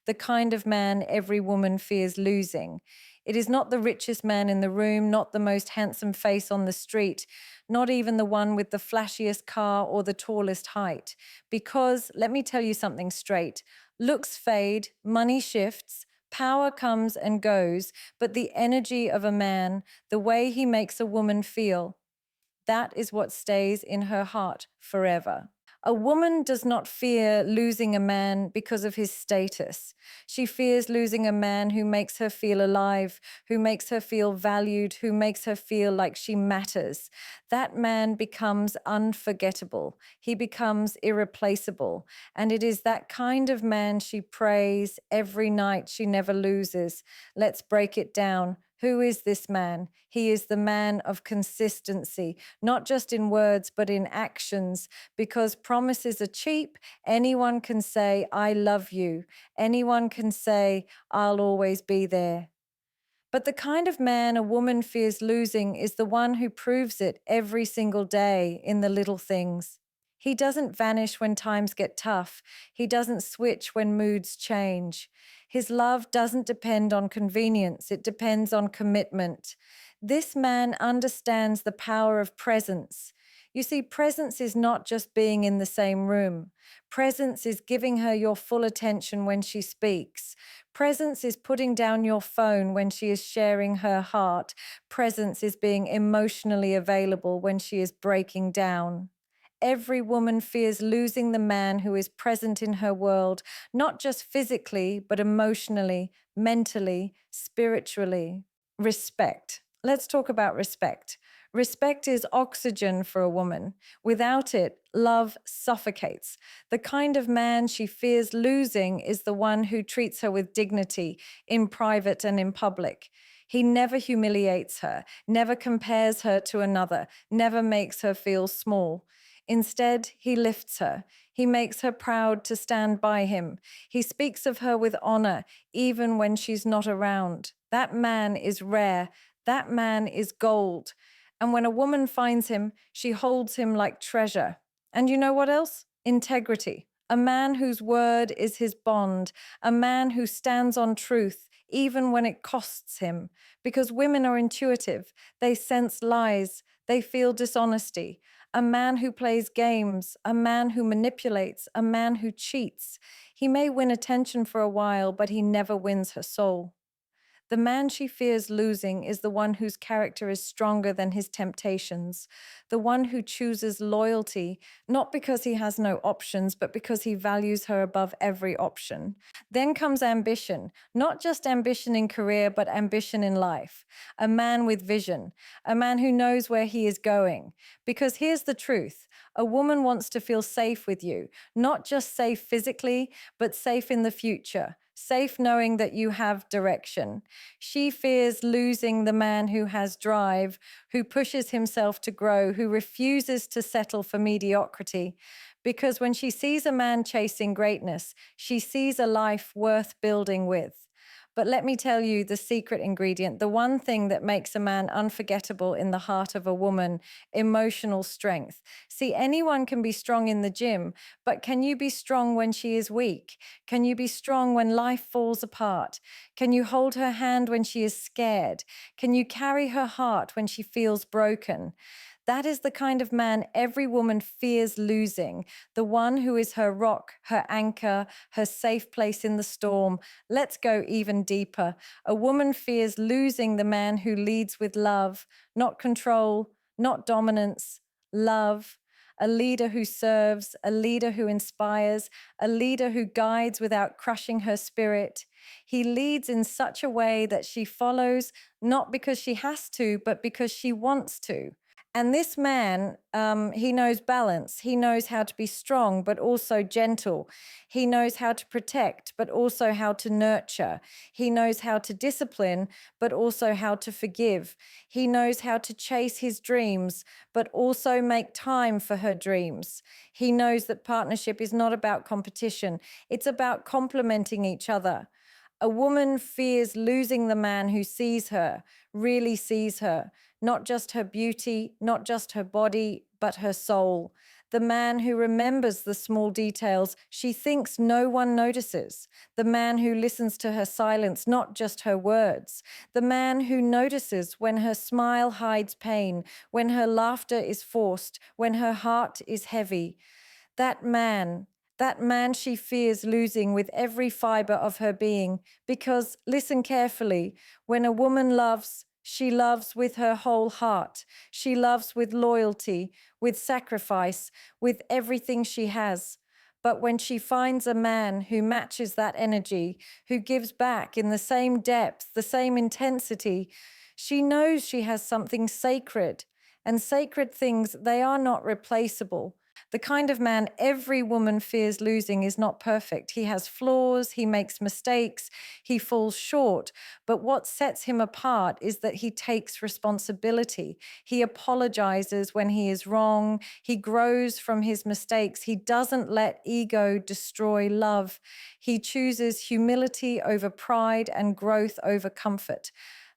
the kind of man every woman fears losing. It is not the richest man in the room, not the most handsome face on the street, not even the one with the flashiest car or the tallest height. Because, let me tell you something straight, looks fade, money shifts, power comes and goes, but the energy of a man, the way he makes a woman feel, that is what stays in her heart forever. A woman does not fear losing a man because of his status. She fears losing a man who makes her feel alive, who makes her feel valued, who makes her feel like she matters. That man becomes unforgettable. He becomes irreplaceable. And it is that kind of man she prays every night she never loses. Let's break it down. Who is this man? He is the man of consistency, not just in words, but in actions. Because promises are cheap, anyone can say, I love you. Anyone can say, I'll always be there. But the kind of man a woman fears losing is the one who proves it every single day in the little things. He doesn't vanish when times get tough. He doesn't switch when moods change. His love doesn't depend on convenience. It depends on commitment. This man understands the power of presence. You see, presence is not just being in the same room. Presence is giving her your full attention when she speaks. Presence is putting down your phone when she is sharing her heart. Presence is being emotionally available when she is breaking down. Every woman fears losing the man who is present in her world, not just physically, but emotionally, mentally, spiritually. Respect. Let's talk about respect. Respect is oxygen for a woman. Without it, love suffocates. The kind of man she fears losing is the one who treats her with dignity in private and in public. He never humiliates her, never compares her to another, never makes her feel small. Instead, he lifts her. He makes her proud to stand by him. He speaks of her with honor, even when she's not around. That man is rare. That man is gold. And when a woman finds him, she holds him like treasure. And you know what else? Integrity. A man whose word is his bond. A man who stands on truth, even when it costs him. Because women are intuitive. They sense lies. They feel dishonesty. A man who plays games, a man who manipulates, a man who cheats. He may win attention for a while, but he never wins her soul. The man she fears losing is the one whose character is stronger than his temptations, the one who chooses loyalty, not because he has no options, but because he values her above every option. Then comes ambition, not just ambition in career, but ambition in life. A man with vision, a man who knows where he is going. Because here's the truth, a woman wants to feel safe with you, not just safe physically, but safe in the future. Safe knowing that you have direction. She fears losing the man who has drive, who pushes himself to grow, who refuses to settle for mediocrity. Because when she sees a man chasing greatness, she sees a life worth building with. But let me tell you the secret ingredient, the one thing that makes a man unforgettable in the heart of a woman: emotional strength. See, anyone can be strong in the gym, but can you be strong when she is weak? Can you be strong when life falls apart? Can you hold her hand when she is scared? Can you carry her heart when she feels broken? That is the kind of man every woman fears losing, the one who is her rock, her anchor, her safe place in the storm. Let's go even deeper. A woman fears losing the man who leads with love, not control, not dominance, love. A leader who serves, a leader who inspires, a leader who guides without crushing her spirit. He leads in such a way that she follows, not because she has to, but because she wants to. And this man, he knows balance. He knows how to be strong, but also gentle. He knows how to protect, but also how to nurture. He knows how to discipline, but also how to forgive. He knows how to chase his dreams, but also make time for her dreams. He knows that partnership is not about competition. It's about complementing each other. A woman fears losing the man who sees her, really sees her, not just her beauty, not just her body, but her soul. The man who remembers the small details she thinks no one notices. The man who listens to her silence, not just her words. The man who notices when her smile hides pain, when her laughter is forced, when her heart is heavy. That man, that man she fears losing with every fiber of her being. Because, listen carefully, when a woman loves, she loves with her whole heart. She loves with loyalty, with sacrifice, with everything she has. But when she finds a man who matches that energy, who gives back in the same depth, the same intensity, she knows she has something sacred. And sacred things, they are not replaceable. The kind of man every woman fears losing is not perfect. He has flaws, he makes mistakes, he falls short. But what sets him apart is that he takes responsibility. He apologizes when he is wrong. He grows from his mistakes. He doesn't let ego destroy love. He chooses humility over pride and growth over comfort.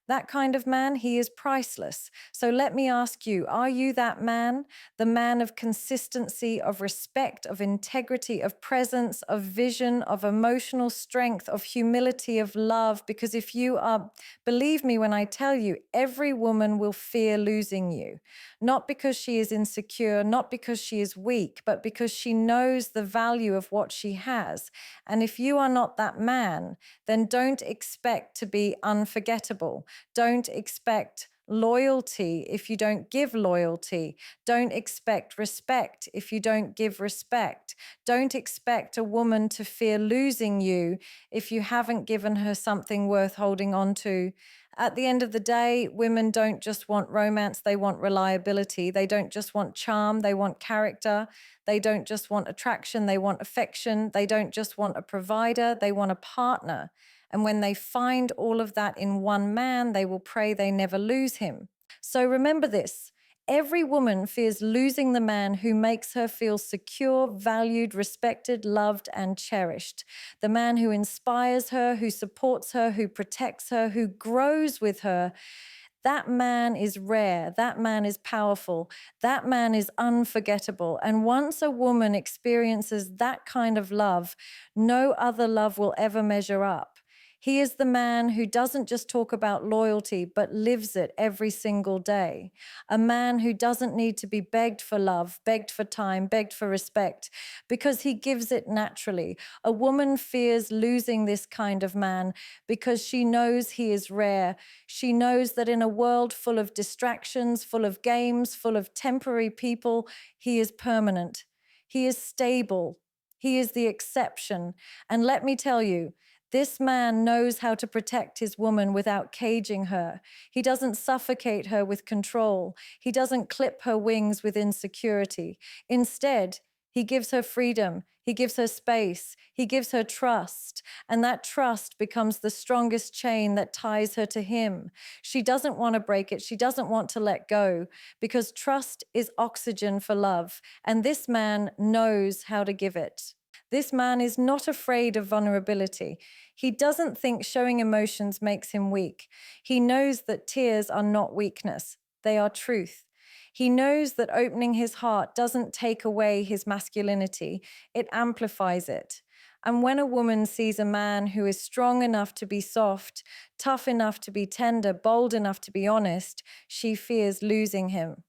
That kind of man, he is priceless. So let me ask you, are you that man? The man of consistency, of respect, of integrity, of presence, of vision, of emotional strength, of humility, of love? Because if you are, believe me when I tell you, every woman will fear losing you. Not because she is insecure, not because she is weak, but because she knows the value of what she has. And if you are not that man, then don't expect to be unforgettable. Don't expect loyalty if you don't give loyalty. Don't expect respect if you don't give respect. Don't expect a woman to fear losing you if you haven't given her something worth holding on to. At the end of the day, women don't just want romance, they want reliability. They don't just want charm, they want character. They don't just want attraction, they want affection. They don't just want a provider, they want a partner. And when they find all of that in one man, they will pray they never lose him. So remember this. Every woman fears losing the man who makes her feel secure, valued, respected, loved, and cherished. The man who inspires her, who supports her, who protects her, who grows with her. That man is rare. That man is powerful. That man is unforgettable. And once a woman experiences that kind of love, no other love will ever measure up. He is the man who doesn't just talk about loyalty, but lives it every single day. A man who doesn't need to be begged for love, begged for time, begged for respect, because he gives it naturally. A woman fears losing this kind of man because she knows he is rare. She knows that in a world full of distractions, full of games, full of temporary people, he is permanent. He is stable. He is the exception. And let me tell you, this man knows how to protect his woman without caging her. He doesn't suffocate her with control. He doesn't clip her wings with insecurity. Instead, he gives her freedom. He gives her space. He gives her trust. And that trust becomes the strongest chain that ties her to him. She doesn't want to break it. She doesn't want to let go because trust is oxygen for love. And this man knows how to give it. This man is not afraid of vulnerability. He doesn't think showing emotions makes him weak. He knows that tears are not weakness. They are truth. He knows that opening his heart doesn't take away his masculinity. It amplifies it. And when a woman sees a man who is strong enough to be soft, tough enough to be tender, bold enough to be honest, she fears losing him.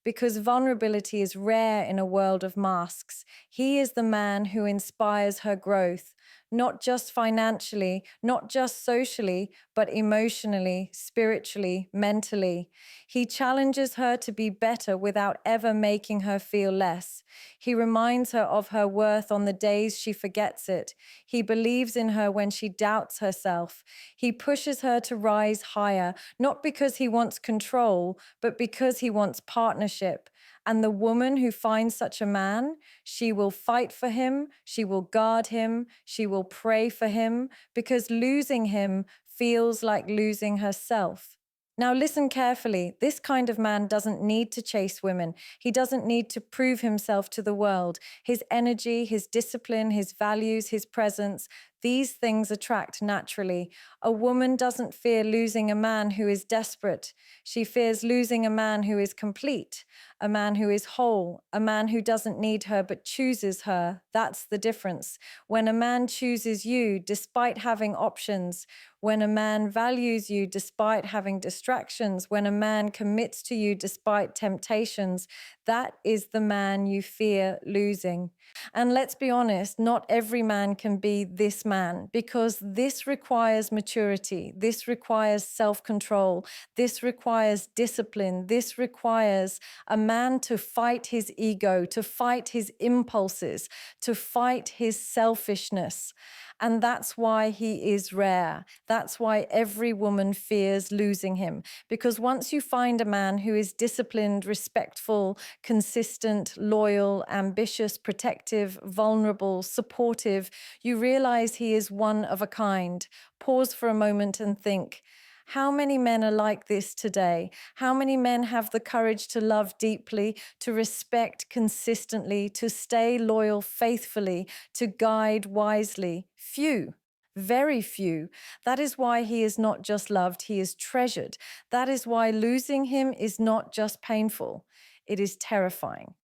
Because vulnerability is rare in a world of masks. He is the man who inspires her growth, not just financially, not just socially, but emotionally, spiritually, mentally. He challenges her to be better without ever making her feel less. He reminds her of her worth on the days she forgets it. He believes in her when she doubts herself. He pushes her to rise higher, not because he wants control, but because he wants partnership. And the woman who finds such a man, she will fight for him, she will guard him, she will pray for him, because losing him feels like losing herself. Now listen carefully. This kind of man doesn't need to chase women. He doesn't need to prove himself to the world. His energy, his discipline, his values, his presence, These things attract naturally. A woman doesn't fear losing a man who is desperate. She fears losing a man who is complete, a man who is whole, a man who doesn't need her but chooses her. That's the difference. When a man chooses you despite having options, when a man values you despite having distractions, when a man commits to you despite temptations, that is the man you fear losing. And let's be honest, not every man can be this man, because this requires maturity, this requires self-control, this requires discipline, this requires a man to fight his ego, to fight his impulses, to fight his selfishness. And that's why he is rare. That's why every woman fears losing him. Because once you find a man who is disciplined, respectful, consistent, loyal, ambitious, protective, vulnerable, supportive, you realize he is one of a kind. Pause for a moment and think, how many men are like this today? How many men have the courage to love deeply, to respect consistently, to stay loyal faithfully, to guide wisely? Few. Very few. That is why he is not just loved, he is treasured. That is why losing him is not just painful, it is terrifying.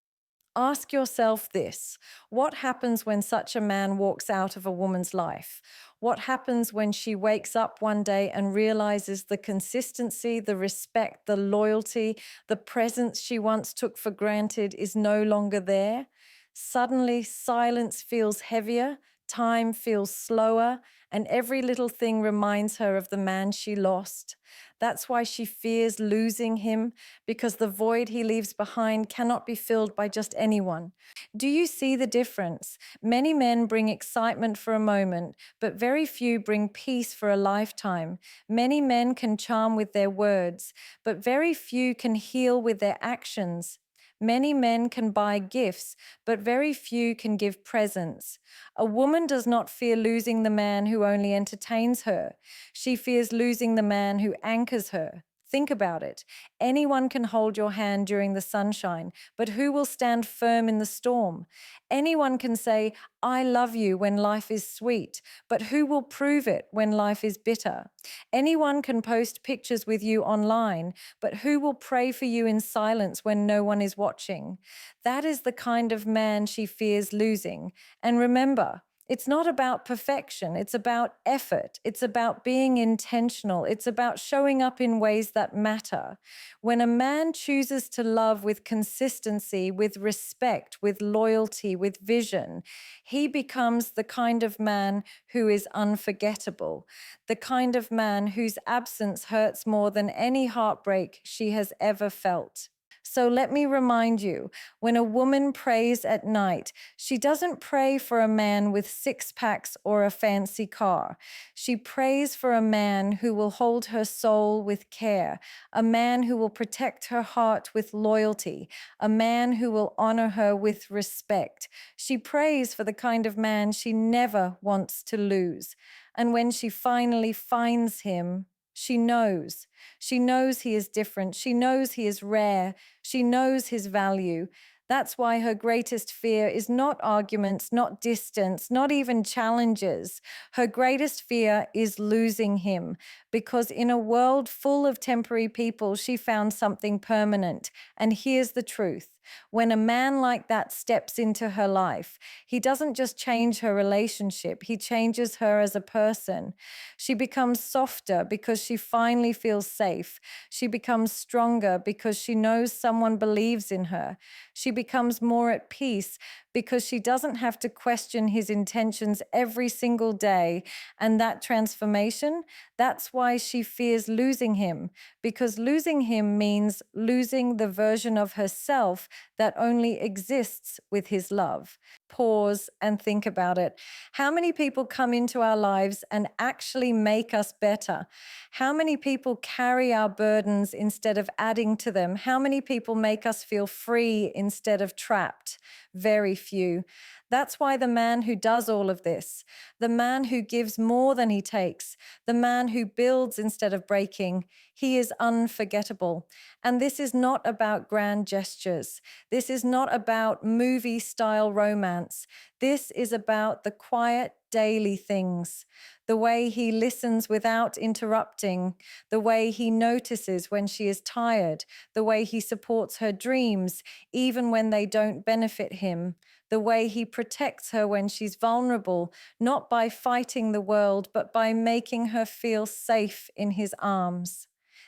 Ask yourself this: what happens when such a man walks out of a woman's life? What happens when she wakes up one day and realizes the consistency, the respect, the loyalty, the presence she once took for granted is no longer there? Suddenly, silence feels heavier, time feels slower, and every little thing reminds her of the man she lost. That's why she fears losing him, because the void he leaves behind cannot be filled by just anyone. Do you see the difference? Many men bring excitement for a moment, but very few bring peace for a lifetime. Many men can charm with their words, but very few can heal with their actions. Many men can buy gifts, but very few can give presents. A woman does not fear losing the man who only entertains her. She fears losing the man who anchors her. Think about it. Anyone can hold your hand during the sunshine, but who will stand firm in the storm? Anyone can say, I love you when life is sweet, but who will prove it when life is bitter? Anyone can post pictures with you online, but who will pray for you in silence when no one is watching? That is the kind of man she fears losing. And remember, it's not about perfection. It's about effort. It's about being intentional. It's about showing up in ways that matter. When a man chooses to love with consistency, with respect, with loyalty, with vision, he becomes the kind of man who is unforgettable, the kind of man whose absence hurts more than any heartbreak she has ever felt. So let me remind you, when a woman prays at night, she doesn't pray for a man with six packs or a fancy car. She prays for a man who will hold her soul with care, a man who will protect her heart with loyalty, a man who will honor her with respect. She prays for the kind of man she never wants to lose. And when she finally finds him, she knows. She knows he is different. She knows he is rare. She knows his value. That's why her greatest fear is not arguments, not distance, not even challenges. Her greatest fear is losing him, because in a world full of temporary people, she found something permanent. And here's the truth. When a man like that steps into her life, he doesn't just change her relationship, he changes her as a person. She becomes softer because she finally feels safe. She becomes stronger because she knows someone believes in her. She becomes more at peace because she doesn't have to question his intentions every single day. And that transformation, that's why she fears losing him, because losing him means losing the version of herself that only exists with his love. Pause and think about it. How many people come into our lives and actually make us better? How many people carry our burdens instead of adding to them? How many people make us feel free instead of trapped? Very few. That's why the man who does all of this, the man who gives more than he takes, the man who builds instead of breaking, he is unforgettable. And this is not about grand gestures. This is not about movie style romance. This is about the quiet daily things, the way he listens without interrupting, the way he notices when she is tired, the way he supports her dreams, even when they don't benefit him, the way he protects her when she's vulnerable, not by fighting the world, but by making her feel safe in his arms.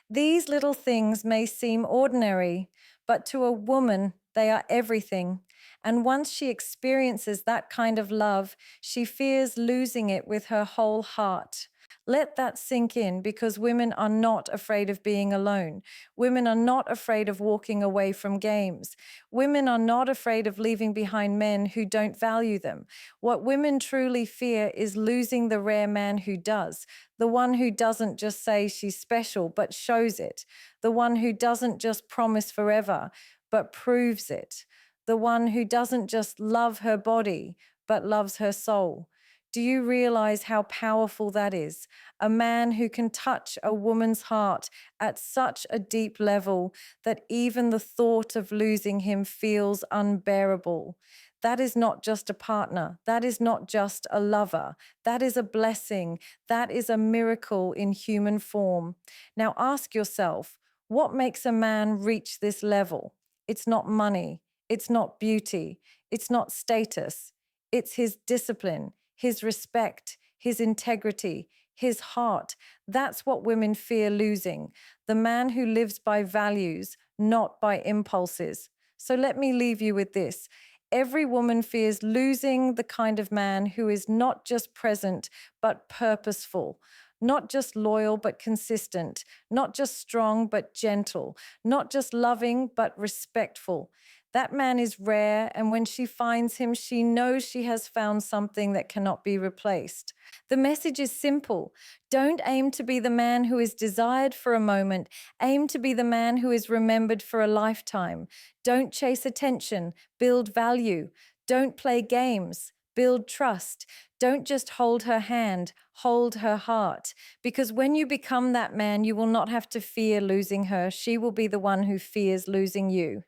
These little things may seem ordinary, but to a woman, they are everything. And once she experiences that kind of love, she fears losing it with her whole heart. Let that sink in, because women are not afraid of being alone. Women are not afraid of walking away from games. Women are not afraid of leaving behind men who don't value them. What women truly fear is losing the rare man who does, the one who doesn't just say she's special, but shows it, the one who doesn't just promise forever, but proves it, the one who doesn't just love her body, but loves her soul. Do you realize how powerful that is? A man who can touch a woman's heart at such a deep level that even the thought of losing him feels unbearable. That is not just a partner. That is not just a lover. That is a blessing. That is a miracle in human form. Now ask yourself, what makes a man reach this level? It's not money. It's not beauty. It's not status. It's his discipline, his respect, his integrity, his heart. That's what women fear losing. The man who lives by values, not by impulses. So let me leave you with this. Every woman fears losing the kind of man who is not just present, but purposeful. Not just loyal, but consistent. Not just strong, but gentle. Not just loving, but respectful. That man is rare, and when she finds him, she knows she has found something that cannot be replaced. The message is simple. Don't aim to be the man who is desired for a moment. Aim to be the man who is remembered for a lifetime. Don't chase attention. Build value. Don't play games. Build trust. Don't just hold her hand, hold her heart. Because when you become that man, you will not have to fear losing her. She will be the one who fears losing you.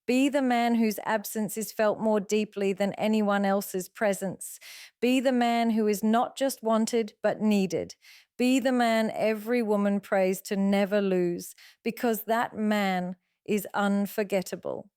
Be the man whose absence is felt more deeply than anyone else's presence. Be the man who is not just wanted, but needed. Be the man every woman prays to never lose, because that man is unforgettable.